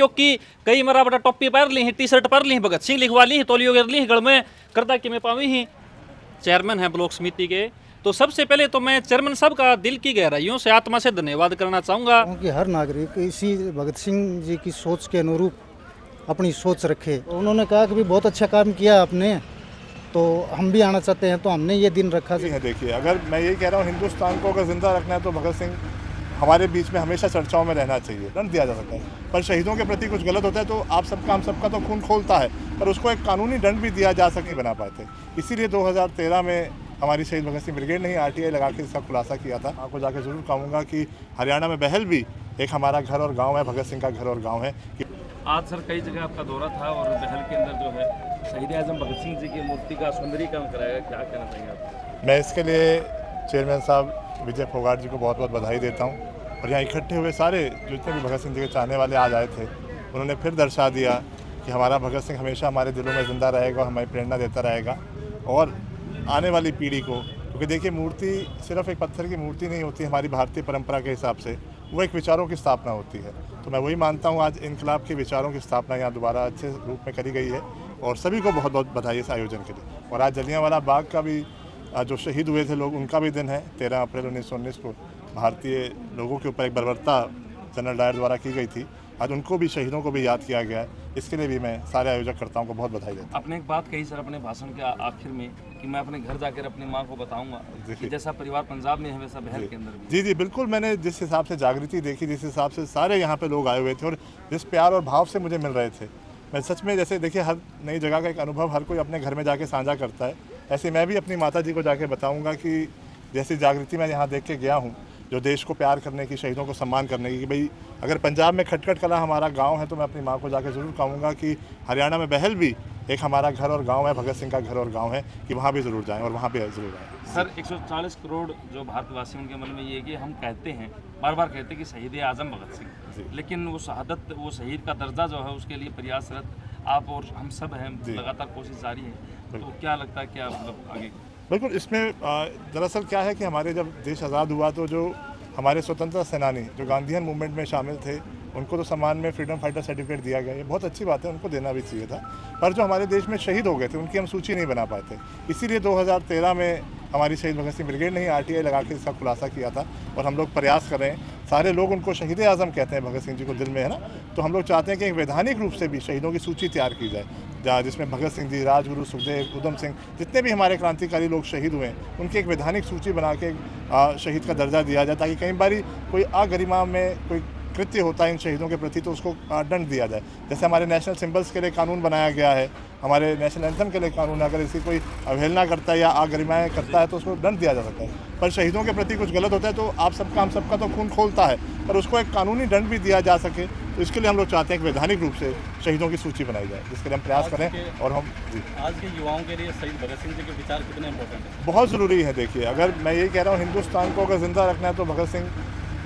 क्योंकि कई मरा बड़ा टोपी पहन ली टी शर्ट पहन ली भगत सिंह लिखवा ली तोलियो गिर ली गल में करता कि मैं पावी ही चेयरमैन है ब्लॉक समिति के। तो सबसे पहले तो मैं चेयरमैन साहब का दिल की गहराइयों से आत्मा से धन्यवाद करना चाहूँगा, क्योंकि हर नागरिक इसी भगत सिंह जी की सोच के अनुरूप अपनी सोच रखे। उन्होंने कहा कि भी बहुत अच्छा काम किया आपने, तो हम भी आना चाहते हैं, तो हमने ये दिन रखा। देखिए, अगर मैं यही कह रहा हूँ, हिंदुस्तान को अगर जिंदा रखना है तो भगत सिंह हमारे बीच में हमेशा चर्चाओं में रहना चाहिए। दंड दिया जा सकता है, पर शहीदों के प्रति कुछ गलत होता है तो आप सबका हम सबका तो खून खोलता है, पर उसको एक कानूनी दंड भी दिया जा सके बना पाते। इसीलिए 2013 में हमारी शहीद भगत सिंह ब्रिगेड ने ही RTI लगा के इसका खुलासा किया था। आपको जाके ज़रूर कहूँगा कि हरियाणा में बहल भी एक हमारा घर और गाँव है, भगत सिंह का घर और गाँव है। आज सर कई जगह आपका दौरा था और बहल के अंदर जो है शहीद आजम भगत सिंह जी की मूर्ति का सुंदरीकरण कराया, क्या कहना चाहिए आप? मैं इसके लिए चेयरमैन साहब विजय फोगाट जी को बहुत बहुत बधाई देता हूँ। और यहाँ इकट्ठे हुए सारे जितने भी भगत सिंह जी के चाहने वाले आज आए थे, उन्होंने फिर दर्शा दिया कि हमारा भगत सिंह हमेशा हमारे दिलों में ज़िंदा रहेगा, हमें प्रेरणा देता रहेगा और आने वाली पीढ़ी को। क्योंकि देखिए, मूर्ति सिर्फ एक पत्थर की मूर्ति नहीं होती, हमारी भारतीय परंपरा के हिसाब से वो एक विचारों की स्थापना होती है। तो मैं वही मानता हूँ, आज इनकलाब के विचारों की स्थापना यहाँ दोबारा अच्छे रूप में करी गई है और सभी को बहुत बहुत बधाई इस आयोजन के लिए। और आज जलियांवाला बाग का भी जो शहीद हुए थे लोग, उनका भी दिन है। 13 अप्रैल 1919 को भारतीय लोगों के ऊपर एक बर्बरता जनरल डायर द्वारा की गई थी। आज उनको भी, शहीदों को भी याद किया गया है। इसके लिए भी मैं सारे आयोजककर्ताओं को बहुत बधाई देता हूँ। आपने एक बात कही सर अपने भाषण के आखिर में कि मैं अपने घर जाकर अपनी माँ को बताऊंगा कि जैसा परिवार पंजाब में है वैसा बहल के अंदर भी। जी, बिल्कुल। मैंने जिस हिसाब से जागृति देखी, जिस हिसाब से सारे यहाँ पे लोग आए हुए थे और जिस प्यार और भाव से मुझे मिल रहे थे, मैं सच में, जैसे देखिए, हर नई जगह का एक अनुभव हर कोई अपने घर में जाके साझा करता है, ऐसे मैं भी अपनी माता जी को जाके बताऊँगा कि जैसी जागृति मैं यहाँ देख के गया हूँ, जो देश को प्यार करने की, शहीदों को सम्मान करने की, कि भाई अगर पंजाब में खटखट कला हमारा गांव है, तो मैं अपनी माँ को जाके ज़रूर कहूँगा कि हरियाणा में बहल भी एक हमारा घर और गांव है, भगत सिंह का घर और गांव है, कि वहाँ भी ज़रूर जाएं और वहाँ भी ज़रूर आएँ। सर 140 करोड़ जो भारतवासियों के मन में ये है कि हम कहते हैं, बार बार कहते हैं कि शहीद आजम भगत सिंह, लेकिन वो शहादत, वो शहीद का दर्जा जो है उसके लिए प्रयासरत आप और हम सब हैं, लगातार कोशिश जारी है। तो क्या लगता है, क्या मतलब आगे? बिल्कुल। इसमें दरअसल क्या है कि हमारे जब देश आज़ाद हुआ तो जो हमारे स्वतंत्रता सेनानी जो गांधीयन मूवमेंट में शामिल थे, उनको तो सम्मान में फ्रीडम फाइटर सर्टिफिकेट दिया गया, ये बहुत अच्छी बात है, उनको देना भी चाहिए था। पर जो हमारे देश में शहीद हो गए थे, उनकी हम सूची नहीं बना पाए थे। इसीलिए 2013 में हमारी शहीद भगत सिंह ब्रिगेड ने ही RTI लगा के इसका खुलासा किया था और हम लोग प्रयास कर रहे हैं। सारे लोग उनको शहीद आज़म कहते हैं, भगत सिंह जी को दिल में है ना, तो हम लोग चाहते हैं कि एक वैधानिक रूप से भी शहीदों की सूची तैयार की जाए, जिसमें भगत सिंह जी, राजगुरु, सुखदेव, उधम सिंह, जितने भी हमारे क्रांतिकारी लोग शहीद हुए हैं, उनकी एक वैधानिक सूची बना के शहीद का दर्जा दिया जाए, ताकि कई बार कोई अगरिमा में कोई कृत्य होता है इन शहीदों के प्रति तो उसको दंड दिया जाए। जैसे हमारे नेशनल सिंबल्स के लिए कानून बनाया गया है, हमारे नेशनल एंथम के लिए कानून, अगर इसकी कोई अवहेलना करता है या अगरिमाएँ करता है तो उसको दंड दिया जा सकता है। पर शहीदों के प्रति कुछ गलत होता है तो आप सबका हम सबका तो खून खोलता है, पर उसको एक कानूनी दंड भी दिया जा सके। तो इसके लिए हम लोग चाहते हैं कि वैधानिक रूप से शहीदों की सूची बनाई जाए, जिसके लिए हम प्रयास करें। और हम आज के युवाओं के लिए शहीद भगत सिंह जी के विचार कितने इंपॉर्टेंट है? बहुत ज़रूरी है। देखिए, अगर मैं यही कह रहा हूँ, हिंदुस्तान को अगर ज़िंदा रखना है तो भगत सिंह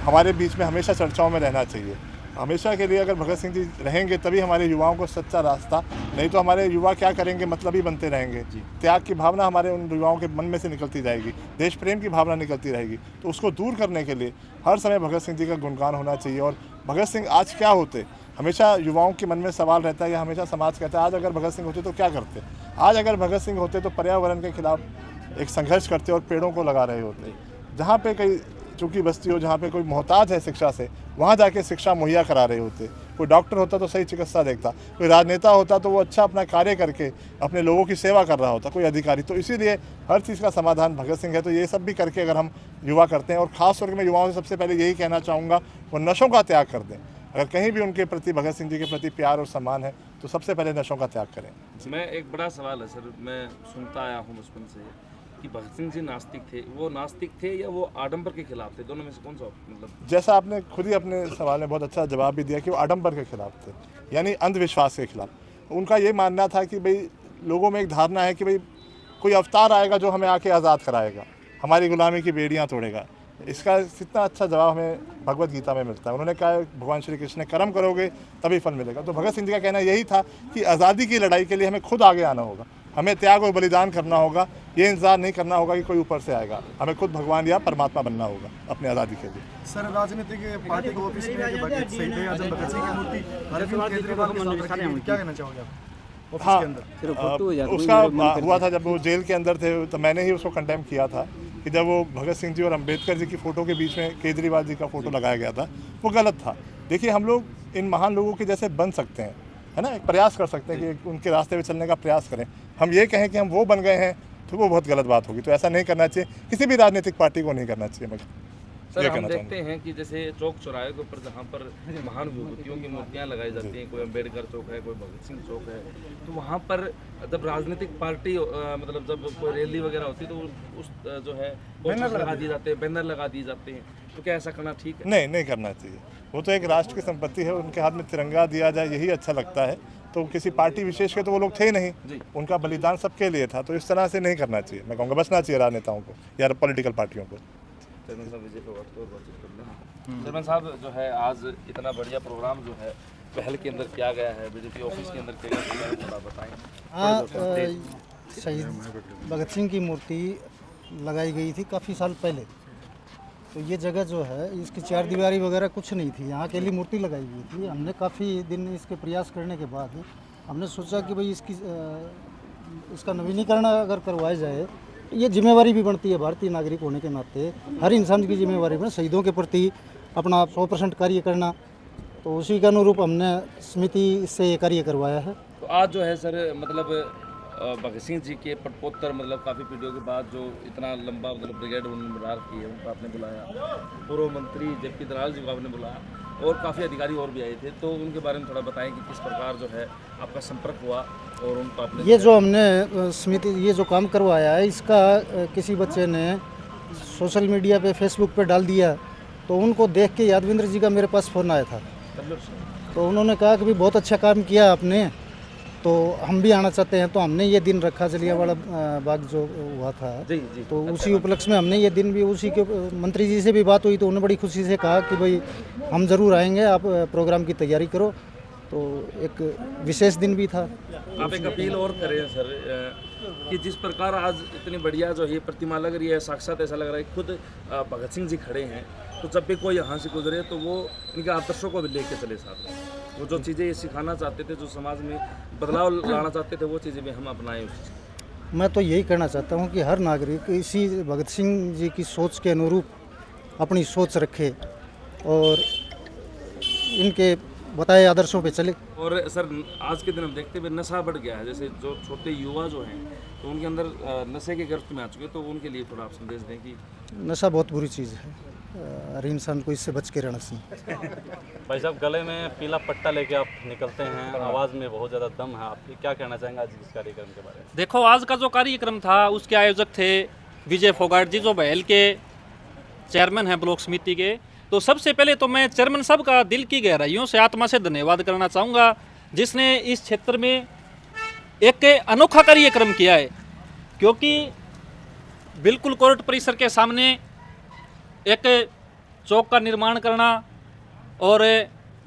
हमारे बीच में हमेशा चर्चाओं में रहना चाहिए। हमेशा के लिए अगर भगत सिंह जी रहेंगे तभी हमारे युवाओं को सच्चा रास्ता, नहीं तो हमारे युवा क्या करेंगे, मतलब ही बनते रहेंगे। त्याग की भावना हमारे उन युवाओं के मन में से निकलती जाएगी, देश प्रेम की भावना निकलती रहेगी। तो उसको दूर करने के लिए हर समय भगत सिंह जी का गुणगान होना चाहिए। और भगत सिंह आज क्या होते, हमेशा युवाओं के मन में सवाल रहता है, या हमेशा समाज कहता है आज अगर भगत सिंह होते तो क्या करते। आज अगर भगत सिंह होते तो पर्यावरण के खिलाफ एक संघर्ष करते और पेड़ों को लगा रहे होते। जहाँ पे कई चूँकि बस्ती हो, जहाँ पे कोई मोहताज है शिक्षा से, वहाँ जाके शिक्षा मुहैया करा रहे होते। कोई डॉक्टर होता तो सही चिकित्सा देखता, कोई राजनेता होता तो वो अच्छा अपना कार्य करके अपने लोगों की सेवा कर रहा होता, कोई अधिकारी। तो इसीलिए हर चीज़ का समाधान भगत सिंह है। तो ये सब भी करके अगर हम युवा करते हैं, और ख़ास तौर पर मैं युवाओं से सबसे पहले यही कहना चाहूँगा, वो नशों का त्याग कर दें। अगर कहीं भी उनके प्रति, भगत सिंह जी के प्रति प्यार और सम्मान है, तो सबसे पहले नशों का त्याग करें। मैं एक बड़ा सवाल है सर, मैं सुनता आया हूँ बचपन से कि भगत सिंह जी नास्तिक थे। वो नास्तिक थे या वो आडंबर के खिलाफ थे? दोनों में से कौन सा, मतलब? जैसा आपने खुद ही अपने सवाल में बहुत अच्छा जवाब भी दिया कि वो आडंबर के खिलाफ थे, यानी अंधविश्वास के खिलाफ। उनका ये मानना था कि भाई लोगों में एक धारणा है कि भाई कोई अवतार आएगा जो हमें आके आज़ाद कराएगा, हमारी गुलामी की बेड़ियाँ तोड़ेगा। इसका कितना अच्छा जवाब हमें भगवत गीता में मिलता है। उन्होंने कहा, भगवान श्री कृष्ण ने, कर्म करोगे तभी फल मिलेगा। तो भगत सिंह जी का कहना यही था कि आज़ादी की लड़ाई के लिए हमें खुद आगे आना होगा। हमें त्याग और बलिदान करना होगा। ये इंतजार नहीं करना होगा कि कोई ऊपर से आएगा, हमें खुद भगवान या परमात्मा बनना होगा अपनी आज़ादी के लिए। सर, राजनीतिक पार्टी को ऑफिस में शहीद आजम भगत सिंह की मूर्ति अरविंद केजरीवाल के साथ रखी गई, क्या कहना चाहोगे आप? हाँ, उसका हुआ था जब वो जेल के अंदर थे, तो मैंने ही उसको कंडेम किया था कि जब वो भगत सिंह जी और अंबेडकर जी की फ़ोटो के बीच में केजरीवाल जी का फ़ोटो लगाया गया था, वो गलत था। देखिए, हम लोग इन महान लोगों के जैसे बन सकते हैं, है ना, एक प्रयास कर सकते हैं कि उनके रास्ते पे चलने का प्रयास करें। हम ये कहें कि हम वो बन गए हैं तो वो बहुत गलत बात होगी। तो ऐसा नहीं करना चाहिए, किसी भी राजनीतिक पार्टी को नहीं करना चाहिए। सर, हम देखते हैं कि जैसे चौक चौराहे के ऊपर जहाँ पर महान विभूतियों की मूर्तियाँ लगाई जाती हैं, कोई अंबेडकर चौक है, कोई भगत सिंह चौक है, तो वहाँ पर जब राजनीतिक पार्टी मतलब जब कोई रैली वगैरह होती है तो उस जो है बैनर लगा दिए जाते हैं, बैनर लगा दिए जाते हैं, तो क्या ऐसा करना ठीक है? नहीं, नहीं करना चाहिए। वो तो एक राष्ट्र की संपत्ति है, उनके हाथ में तिरंगा दिया जाए यही अच्छा लगता है। तो किसी पार्टी विशेष के तो वो लोग थे नहीं, उनका बलिदान सबके लिए था। तो इस तरह से नहीं करना चाहिए। मैं कहूँगा बचना चाहिए राजनेताओं को या पॉलिटिकल पार्टियों को। चेयरमैन साहब, जो है आज इतना बढ़िया प्रोग्राम जो है पहल के अंदर किया गया है, बीजेपी ऑफिस के अंदर किया गया है, थोड़ा बताएं। हाँ, शहीद भगत सिंह की मूर्ति लगाई गई थी काफ़ी साल पहले। तो ये जगह जो है, इसकी चार दीवारी वगैरह कुछ नहीं थी, यहाँ के लिए मूर्ति लगाई गई थी। हमने काफ़ी दिन इसके प्रयास करने के बाद हमने सोचा कि भाई इसका नवीनीकरण अगर करवाया जाए, ये जिम्मेवारी भी बनती है भारतीय नागरिक होने के नाते। हर इंसान की जिम्मेवारी बने शहीदों के प्रति अपना 100% कार्य करना। तो उसी के अनुरूप हमने समिति से ये कार्य करवाया है। तो आज जो है सर, मतलब भगत सिंह जी के पटपोत्तर मतलब काफ़ी पीढ़ियों के बाद जो इतना लंबा मतलब ब्रिगेड उन्होंने बना रखी है, उनको आपने बुलाया, पूर्व मंत्री जेपी दलाल जी को आपने बुलाया और काफ़ी अधिकारी और भी आए थे। तो उनके बारे में थोड़ा बताएं कि किस प्रकार जो है आपका संपर्क हुआ और उनको आपने ये जो हमने समिति ये जो काम करवाया है, इसका किसी बच्चे ने सोशल मीडिया पे फेसबुक पे डाल दिया, तो उनको देख के यादविंद्र जी का मेरे पास फ़ोन आया था। तो उन्होंने कहा कि भी बहुत अच्छा काम किया आपने, तो हम भी आना चाहते हैं। तो हमने ये दिन रखा, जलियांवाला बाग जो हुआ था, जी जी, तो उसी उपलक्ष्य में हमने ये दिन भी, उसी के मंत्री जी से भी बात हुई तो उन्होंने बड़ी खुशी से कहा कि भाई हम ज़रूर आएंगे, आप प्रोग्राम की तैयारी करो। तो एक विशेष दिन भी था। आप एक अपील और करें सर कि जिस प्रकार आज इतनी बढ़िया जो है प्रतिमा लग रही है, साक्षात ऐसा लग रहा है खुद भगत सिंह जी खड़े हैं, तो जब भी कोई यहाँ से गुजरे तो वो इनके आदर्शों को भी लेके चले साथ में। वो जो चीज़ें ये सिखाना चाहते थे, जो समाज में बदलाव लाना चाहते थे, वो चीज़ें भी हम अपनाएं। मैं तो यही कहना चाहता हूँ कि हर नागरिक इसी भगत सिंह जी की सोच के अनुरूप अपनी सोच रखे और इनके बताए आदर्शों पे चले। और सर, आज के दिन हम देखते हुए नशा बढ़ गया है, जैसे जो छोटे युवा जो हैं तो उनके अंदर नशे के गिरफ्त में आ चुके हैं, तो उनके लिए थोड़ा आप संदेश दें कि नशा बहुत बुरी चीज़ है, हर इंसान को इससे बच के रहना चाहिए। भाई साहब, गले में पीला पट्टा लेके आप निकलते हैं, आवाज़ में बहुत ज़्यादा दम है, आप क्या कहना चाहेंगे आज इस कार्यक्रम के बारे में? देखो, आज का जो कार्यक्रम था उसके आयोजक थे विजय फोगाट जी, जो बहल के चेयरमैन हैं ब्लॉक समिति के। तो सबसे पहले तो मैं चेयरमैन साहब का दिल की गहराइयों से आत्मा से धन्यवाद करना चाहूँगा, जिसने इस क्षेत्र में एक अनोखा कार्यक्रम किया है। क्योंकि बिल्कुल कोर्ट परिसर के सामने एक चौक का निर्माण करना, और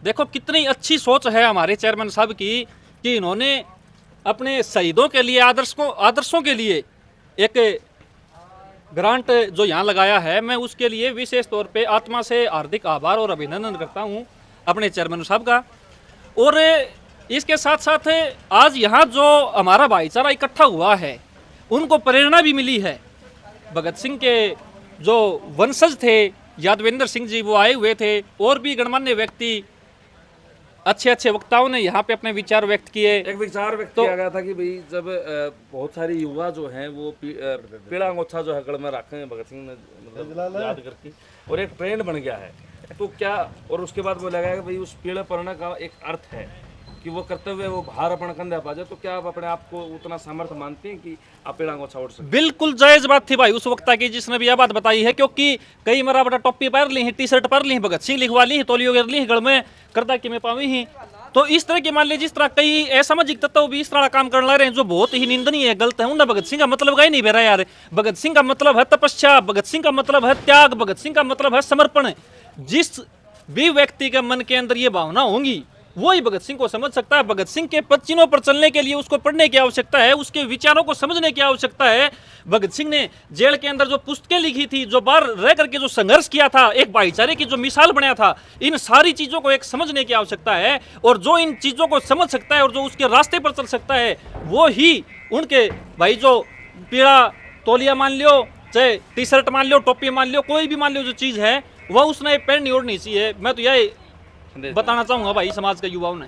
देखो कितनी अच्छी सोच है हमारे चेयरमैन साहब की कि इन्होंने अपने शहीदों के लिए आदर्शों के लिए एक ग्रांट जो यहाँ लगाया है। मैं उसके लिए विशेष तौर पे आत्मा से हार्दिक आभार और अभिनंदन करता हूँ अपने चेयरमैन साहब का। और इसके साथ साथ आज यहाँ जो हमारा भाईचारा इकट्ठा हुआ है, उनको प्रेरणा भी मिली है। भगत सिंह के जो वंशज थे यादवेंद्र सिंह जी, वो आए हुए थे, और भी गणमान्य व्यक्ति, अच्छे अच्छे वक्ताओं ने यहाँ पे अपने विचार व्यक्त किए। एक विचार व्यक्त किया गया था कि भाई जब बहुत सारे युवा जो हैं वो पीड़ा अंगोछा जो है गढ़ में रखे हैं भगत सिंह ने मतलब याद करके, और एक ट्रेंड बन गया है, तो क्या, और उसके बाद बोला गया कि भाई उस पीड़ा पड़ने का एक अर्थ है कि वो करते हुए वो भार अपन कंधे पा जाए। तो क्या आप अपने आप को उतना सामर्थ्य मानते हैं कि आप पीड़ा अंगोछा उठ सकते? बिल्कुल जायज बात थी भाई उस वक्ता की, जिसने भी यह बात बताई है। क्योंकि कई मरा बड़ा टोपी पहन ली है, टी शर्ट पहन ली है, भगत सिंह लिखवा ली है, तोलियो गिर ली है गढ़ में, करता कि मैं पावी ही। तो इस तरह की मान लीजिए, जिस तरह कई असामाजिक तत्व भी इस तरह काम करने लग रहे हैं जो बहुत ही निंदनीय है, गलत है। उन्हें भगत सिंह का मतलब का ही नहीं बेरा यार। भगत सिंह का मतलब है तपस्या, भगत सिंह का मतलब है त्याग, भगत सिंह का मतलब है समर्पण। जिस भी व्यक्ति के मन के अंदर ये भावना होंगी वही भगत सिंह को समझ सकता है। भगत सिंह के पद चिन्हों पर चलने के लिए उसको पढ़ने की आवश्यकता है, उसके विचारों को समझने की आवश्यकता है। भगत सिंह ने जेल के अंदर जो पुस्तकें लिखी थी, जो बाहर रह करके जो संघर्ष किया था, एक भाईचारे की जो मिसाल बनाया था, इन सारी चीज़ों को एक समझने की आवश्यकता है। और जो इन चीज़ों को समझ सकता है और जो उसके रास्ते पर चल सकता है, वो ही उनके भाई जो पीला तौलिया मान लो, चाहे टी शर्ट मान लो, टोपी मान लो, कोई भी मान लो जो चीज़ है, वह उसने पहननी ओढ़नी चाहिए। मैं तो यही बताना चाहूँगा भाई समाज के युवाओं ने।